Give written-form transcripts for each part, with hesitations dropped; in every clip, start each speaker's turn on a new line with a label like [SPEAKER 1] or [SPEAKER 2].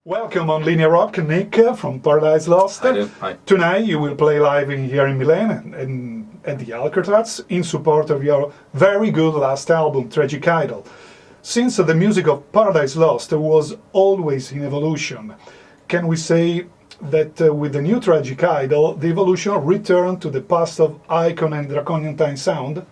[SPEAKER 1] Welcome on Linear Rock, Nick from Paradise Lost.
[SPEAKER 2] I do. Hi.
[SPEAKER 1] Tonight you will play live here in Milan and at the Alcatraz in support of your very good last album, Tragic Idol. Since the music of Paradise Lost was always in evolution, can we say that with the new Tragic Idol, the evolution returned to the past of Icon and Draconian Time sound?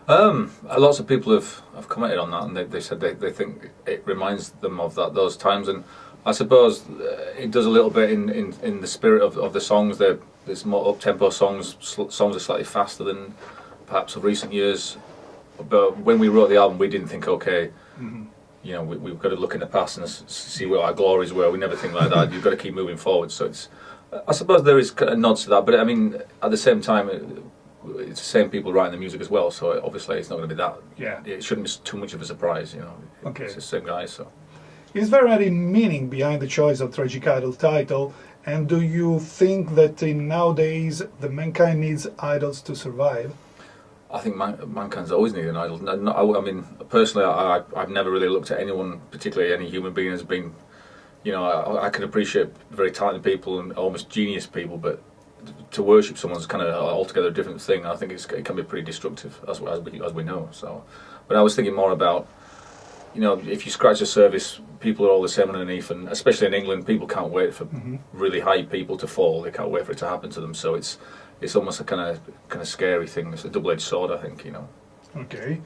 [SPEAKER 2] Lots of people have commented on that, and they said they think it reminds them of those times, and I suppose it does a little bit in the spirit of the songs. There's more up-tempo songs. Songs are slightly faster than perhaps of recent years. But when we wrote the album, we didn't think, okay, you know, we've got to look in the past and see what our glories were. We never think like that. You've got to keep moving forward. So I suppose there is kind of nods to that. But I mean, at the same time, it's the same people writing the music as well. So obviously, it's not going to be that.
[SPEAKER 1] Yeah.
[SPEAKER 2] It shouldn't be too much of a surprise. You know.
[SPEAKER 1] Okay.
[SPEAKER 2] It's the same guys. So.
[SPEAKER 1] Is there any meaning behind the choice of Tragic Idol title? And do you think that in nowadays the mankind needs idols to survive?
[SPEAKER 2] I think mankind's always needed an idol. I mean, personally, I've never really looked at anyone, particularly any human being, as being, you know, I can appreciate very talented people and almost genius people, but to worship someone's kind of altogether a different thing. I think it can be pretty destructive, as we know. So, but I was thinking more about, you know, if you scratch the surface, people are all the same underneath, and especially in England, people can't wait for really high people to fall. They can't wait for it to happen to them. So it's almost a kind of scary thing. It's a double-edged sword, I think. You know.
[SPEAKER 1] Okay.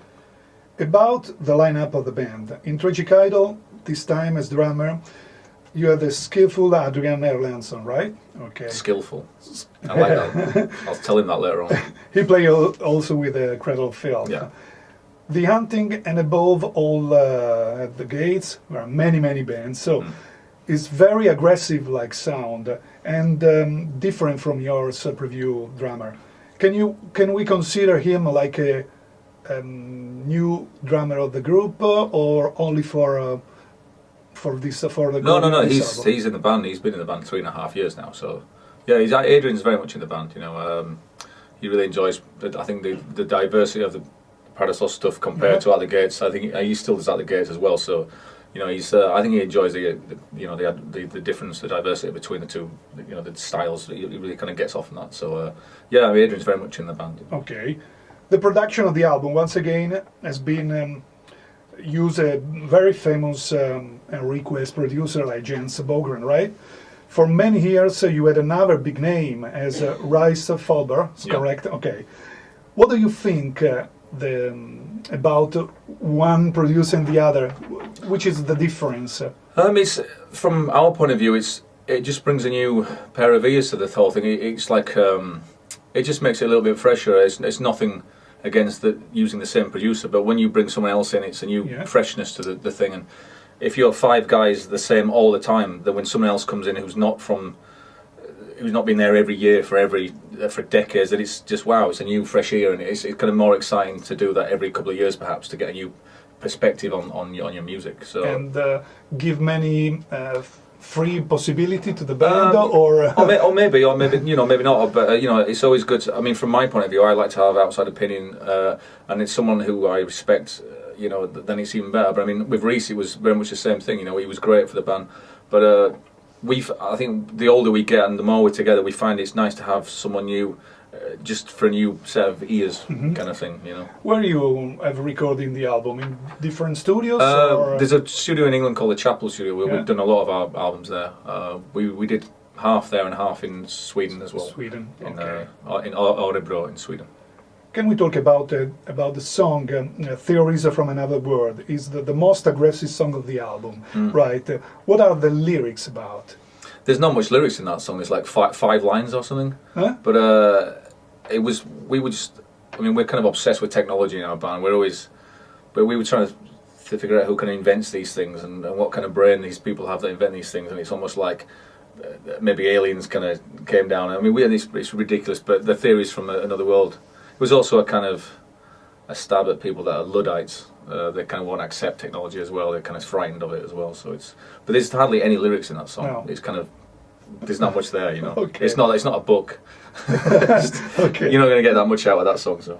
[SPEAKER 1] About the lineup of the band in Tragic Idol, this time as drummer, you had the skillful Adrian Erlandson, right? Okay.
[SPEAKER 2] Skillful. I like that. I'll tell him that later on.
[SPEAKER 1] He played also with the Cradle of Filth.
[SPEAKER 2] Yeah.
[SPEAKER 1] The Hunting and above all at the Gates, there are many bands, so it's very aggressive like sound and different from your preview drummer. Can we consider him like a new drummer of the group or only for the
[SPEAKER 2] No. He's in the band. He's been in the band 3.5 years now. So yeah, Adrian's very much in the band. You know, he really enjoys. I think the diversity of the Paradise Lost stuff compared to At the Gates. I think he still does At the Gates as well. So, you know, I think he enjoys the difference, the diversity between the two. You know, the styles. He really kind of gets off on that. So, yeah, I mean, Adrian's very much in the band.
[SPEAKER 1] Okay, the production of the album once again has been used a very famous request producer like Jens Bogren, right? For many years, you had another big name as Rice Fulber. Correct? Okay. What do you think? About one producing the other, which is the difference?
[SPEAKER 2] It's from our point of view, it just brings a new pair of ears to the whole thing. It's like it just makes it a little bit fresher. It's nothing against using the same producer, but when you bring someone else in, it's a new freshness to the thing. And if you're 5 guys the same all the time, then when someone else comes in who's not been there every year for decades, that it's just wow, it's a new fresh ear, and it's kind of more exciting to do that every couple of years perhaps to get a new perspective on your music. So
[SPEAKER 1] and give many free possibility to the band, or
[SPEAKER 2] maybe you know, maybe not, but you know, it's always good. I mean, from my point of view, I like to have outside opinion, and it's someone who I respect. You know, then it's even better. But I mean, with Reese, it was very much the same thing. You know, he was great for the band, but. I think the older we get and the more we're together, we find it's nice to have someone new, just for a new set of ears, kind of thing, you know.
[SPEAKER 1] Where you have recording the album? In different studios?
[SPEAKER 2] There's a studio in England called the Chapel Studio where we've done a lot of our albums there. We did half there and half in Sweden as well.
[SPEAKER 1] Sweden,
[SPEAKER 2] okay. In Örebro in Sweden.
[SPEAKER 1] Can we talk about the song Theories from Another World? Is the most aggressive song of the album, right? What are the lyrics about?
[SPEAKER 2] There's not much lyrics in that song. It's like 5 lines or something.
[SPEAKER 1] Huh?
[SPEAKER 2] But we're kind of obsessed with technology in our band. But we were trying to figure out who kind of invents these things and what kind of brain these people have that invent these things. And it's almost like maybe aliens kind of came down. I mean, it's ridiculous, but the theories from another world. It was also a stab at people that are Luddites. They kind of won't accept technology as well. They're kind of frightened of it as well. But there's hardly any lyrics in that song.
[SPEAKER 1] No.
[SPEAKER 2] It's kind of, there's not much there, you know.
[SPEAKER 1] Okay.
[SPEAKER 2] It's not a book.
[SPEAKER 1] Okay.
[SPEAKER 2] You're not going to get that much out of that song. So.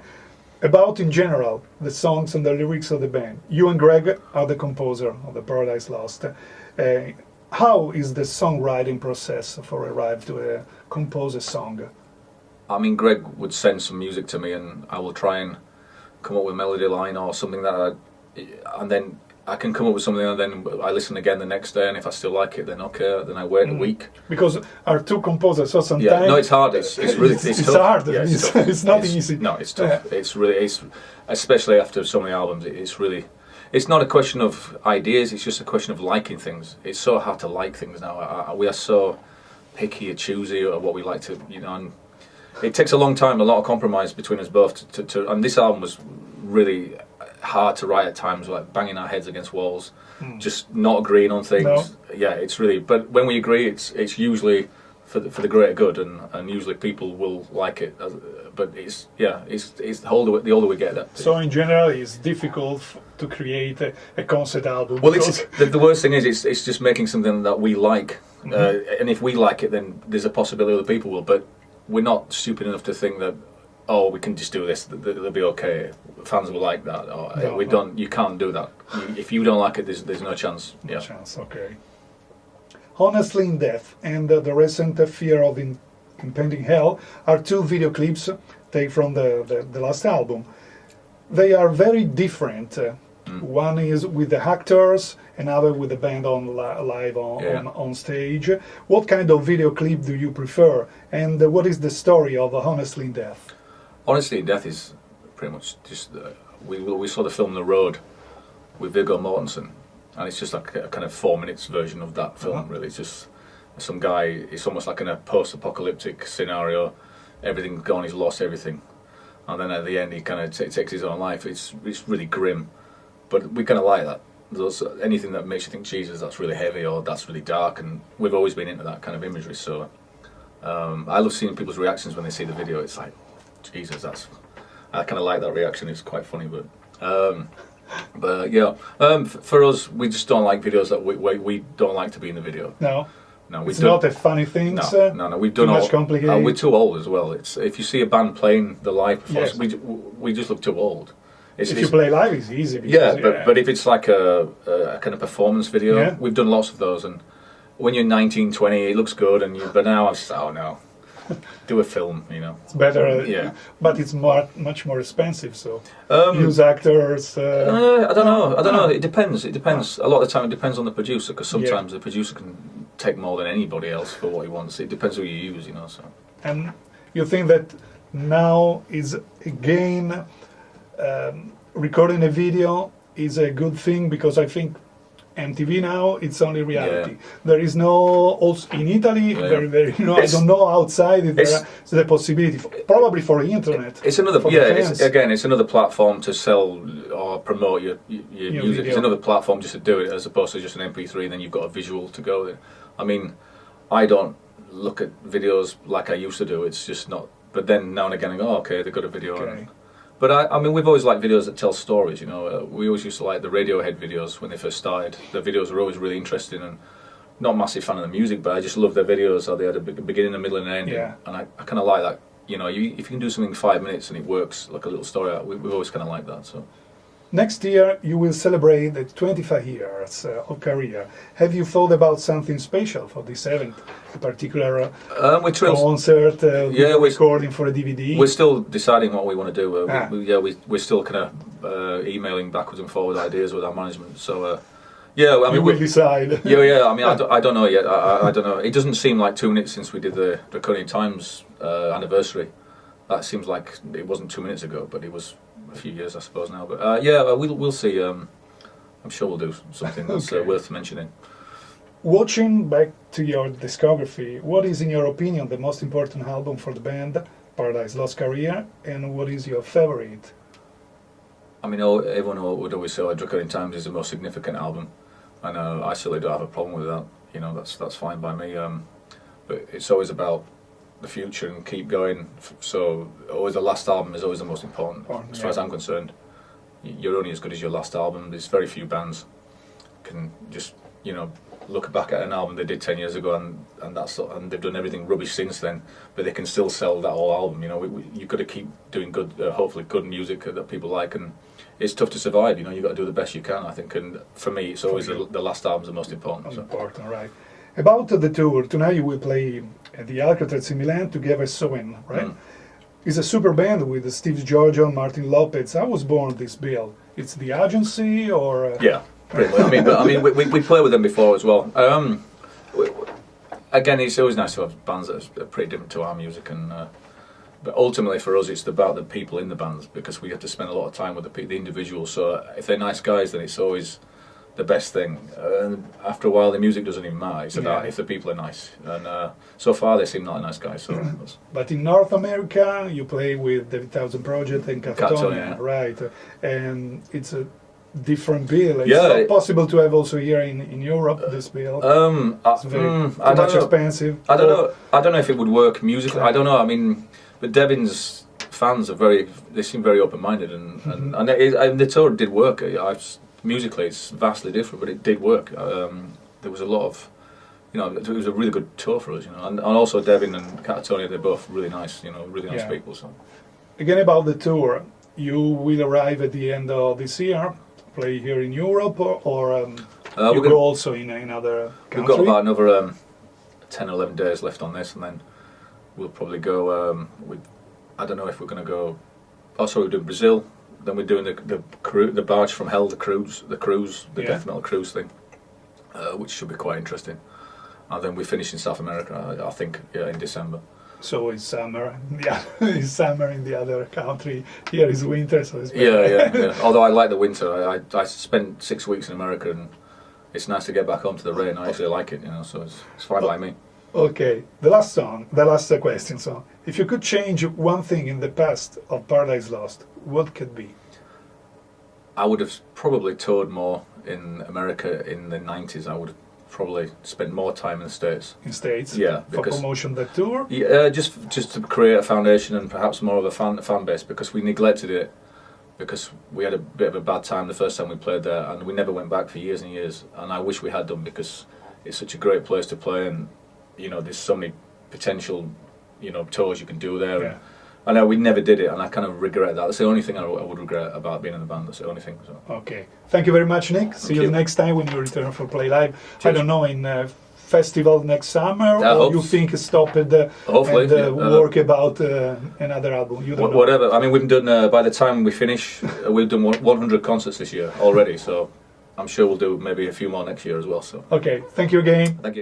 [SPEAKER 1] About in general the songs and the lyrics of the band. You and Greg are the composer of the Paradise Lost. How is the songwriting process for arrive to compose a song?
[SPEAKER 2] I mean, Greg would send some music to me, and I will try and come up with a melody line or something and then I can come up with something, and then I listen again the next day, and if I still like it, then okay, then I wait a week.
[SPEAKER 1] Because our two composers, so sometimes
[SPEAKER 2] yeah, no, it's hard. It's really
[SPEAKER 1] it's
[SPEAKER 2] tough.
[SPEAKER 1] hard.
[SPEAKER 2] Yeah,
[SPEAKER 1] it's,
[SPEAKER 2] tough.
[SPEAKER 1] it's not easy.
[SPEAKER 2] No, it's tough. It's especially after so many albums. It's really. It's not a question of ideas. It's just a question of liking things. It's so hard to like things now. We are so picky or choosy or what we like to, and it takes a long time, a lot of compromise between us both. And this album was really hard to write at times, like banging our heads against walls, just not agreeing on things.
[SPEAKER 1] No.
[SPEAKER 2] Yeah, it's really. But when we agree, it's usually for the greater good, and usually people will like it. But it's the older we get.
[SPEAKER 1] So in general, it's difficult to create a concept album.
[SPEAKER 2] Well, it's the worst thing is it's just making something that we like, and if we like it, then there's a possibility other people will. But we're not stupid enough to think that, oh, we can just do this, they'll be okay, fans will like that. Or,
[SPEAKER 1] No.
[SPEAKER 2] don't. You can't do that. If you don't like it, there's no chance.
[SPEAKER 1] No chance, okay. Honestly in Death and the recent Fear of Impending Hell are two video clips taken from the last album. They are very different. One is with the actors, another with the band on live on stage. What kind of video clip do you prefer? And what is the story of Honestly in Death?
[SPEAKER 2] Honestly in Death is pretty much just we saw the film The Road with Viggo Mortensen, and it's just like a kind of 4 minutes version of that film. Really, it's just some guy. It's almost like in a post-apocalyptic scenario. Everything's gone. He's lost everything, and then at the end he kind of takes his own life. It's really grim, but we kind of like that. Anything that makes you think, Jesus, that's really heavy or that's really dark, and we've always been into that kind of imagery. So I love seeing people's reactions when they see the video. It's like, Jesus, I kind of like that reaction. It's quite funny, but yeah, for us, we just don't like videos that we don't like to be in the video.
[SPEAKER 1] No,
[SPEAKER 2] we
[SPEAKER 1] it's
[SPEAKER 2] don't.
[SPEAKER 1] not a funny thing.
[SPEAKER 2] No, we've done
[SPEAKER 1] too much complicated.
[SPEAKER 2] we're too old as well. It's if you see a band playing the live performance,
[SPEAKER 1] Yes.
[SPEAKER 2] we just look too old.
[SPEAKER 1] If you play live, it's easy.
[SPEAKER 2] Yeah,
[SPEAKER 1] Because,
[SPEAKER 2] but if it's like a kind of performance video,
[SPEAKER 1] Yeah.
[SPEAKER 2] we've done lots of those, and when you're 19, 20, it looks good, but now I'm just, oh no, do a film,
[SPEAKER 1] it's better.
[SPEAKER 2] Yeah.
[SPEAKER 1] But it's much more expensive. So use actors.
[SPEAKER 2] I don't know. It depends. A lot of the time, it depends on the producer, because sometimes the producer can take more than anybody else for what he wants. It depends who you use, So.
[SPEAKER 1] And you think that now is again recording a video is a good thing, because I think MTV now it's only reality. There is no, also in Italy, very I don't know outside if there is the possibility probably for the internet.
[SPEAKER 2] It's another it's another platform to sell or promote your music.
[SPEAKER 1] Video.
[SPEAKER 2] It's another platform just to do it, as opposed to just an MP3. Then you've got a visual to go with. I mean, I don't look at videos like I used to do. It's just not. But then now and again I go, oh, okay, they've got a video.
[SPEAKER 1] Okay.
[SPEAKER 2] But I mean, we've always liked videos that tell stories. We always used to like the Radiohead videos when they first started. The videos were always really interesting, and not a massive fan of the music, but I just love their videos. How they had a beginning, a middle, and an ending, and I kind of like that. If you can do something in 5 minutes and it works like a little story, we've always kind of liked that. So.
[SPEAKER 1] Next year you will celebrate the 25 years of career. Have you thought about something special for this event? A particular concert, recording for a DVD?
[SPEAKER 2] We're still deciding what we want to do. We're still kind of emailing backwards and forwards ideas with our management. So I mean,
[SPEAKER 1] you will decide.
[SPEAKER 2] I mean, I don't know yet. I don't know. It doesn't seem like 2 minutes since we did the Recording Times anniversary. That seems like it wasn't 2 minutes ago, but it was a few years, I suppose, now. But we'll see. I'm sure we'll do something that's worth mentioning.
[SPEAKER 1] Watching back to your discography, what is, in your opinion, the most important album for the band, Paradise Lost career, and what is your favorite?
[SPEAKER 2] I mean, everyone would always say Recording Times is the most significant album, and I certainly don't have a problem with that. That's fine by me. But it's always about the future and keep going. So always the last album is always the most important, as far as I'm concerned. You're only as good as your last album. There's very few bands can just you know, look back at an album they did 10 years ago, and and they've done everything rubbish since then, but they can still sell that whole album. You know, you've got to keep doing good, hopefully good music that people like, and it's tough to survive. You know, you've got to do the best you can, I think. And for me, it's always the last album's the most important.
[SPEAKER 1] Important, right? About the tour, tonight you will play at the Alcatraz in Milan together, Sewing, right? It's a super band with Steve Giorgio, Martin Lopez. How was born this bill? It's the agency, or
[SPEAKER 2] yeah, pretty much. I mean, we play with them before as well. Again, it's always nice to have bands that are pretty different to our music, and but ultimately for us, it's about the people in the bands, because we have to spend a lot of time with the individuals. So if they're nice guys, then it's always the best thing. And after a while, the music doesn't even matter. It's about if the people are nice. And so far, they seem like nice guys. So.
[SPEAKER 1] But in North America, you play with the Thousand Project and Catatonia, right? And it's a different bill. It's not possible to have also here in Europe this bill. It's very too much expensive.
[SPEAKER 2] I don't know if it would work musically. I don't know. I mean, but Devin's fans are they seem very open-minded, and the tour did work. Musically, it's vastly different, but it did work. There was a lot of, you know, it was a really good tour for us, you know, and also Devin and Catatonia, they're both really nice, you know, really nice people. So
[SPEAKER 1] again, about the tour, you will arrive at the end of this year, play here in Europe, or you go also in other countries?
[SPEAKER 2] We've got about another 10 or 11 days left on this, and then we'll probably go. I don't know if we're going to go. Also, we're doing Brazil. Then we're doing the barge from hell, the cruise, death metal cruise thing, which should be quite interesting. And then we finish in South America, I think, in December.
[SPEAKER 1] So it's summer. Yeah, it's summer in the other country. Here is winter, so it's
[SPEAKER 2] yeah. Although I like the winter. I spent 6 weeks in America, and it's nice to get back home to the rain. I actually like it, you know. So it's fine by me.
[SPEAKER 1] Okay, the last question. So, if you could change one thing in the past of Paradise Lost, what could be?
[SPEAKER 2] I would have probably toured more in America in the 90s. I would have probably spent more time in the States.
[SPEAKER 1] In States?
[SPEAKER 2] Yeah.
[SPEAKER 1] For promotion that tour?
[SPEAKER 2] Yeah, just to create a foundation and perhaps more of a fan base, because we neglected it, because we had a bit of a bad time the first time we played there, and we never went back for years and years. And I wish we had done, because it's such a great place to play, and you know, there's so many potential, you know, tours you can do there.
[SPEAKER 1] Yeah.
[SPEAKER 2] I know we never did it, and I kind of regret that. That's the only thing I would regret about being in the band. That's the only thing. So.
[SPEAKER 1] Okay. Thank you very much, Nick. See you the next time when you return for Play Live. Cheers. I don't know, in festival next summer, or you think stop at
[SPEAKER 2] hopefully
[SPEAKER 1] and work about another album? You don't know.
[SPEAKER 2] Whatever. I mean, we've done, by the time we finish, we've done 100 concerts this year already, so I'm sure we'll do maybe a few more next year as well. So.
[SPEAKER 1] Okay. Thank you again.
[SPEAKER 2] Thank you.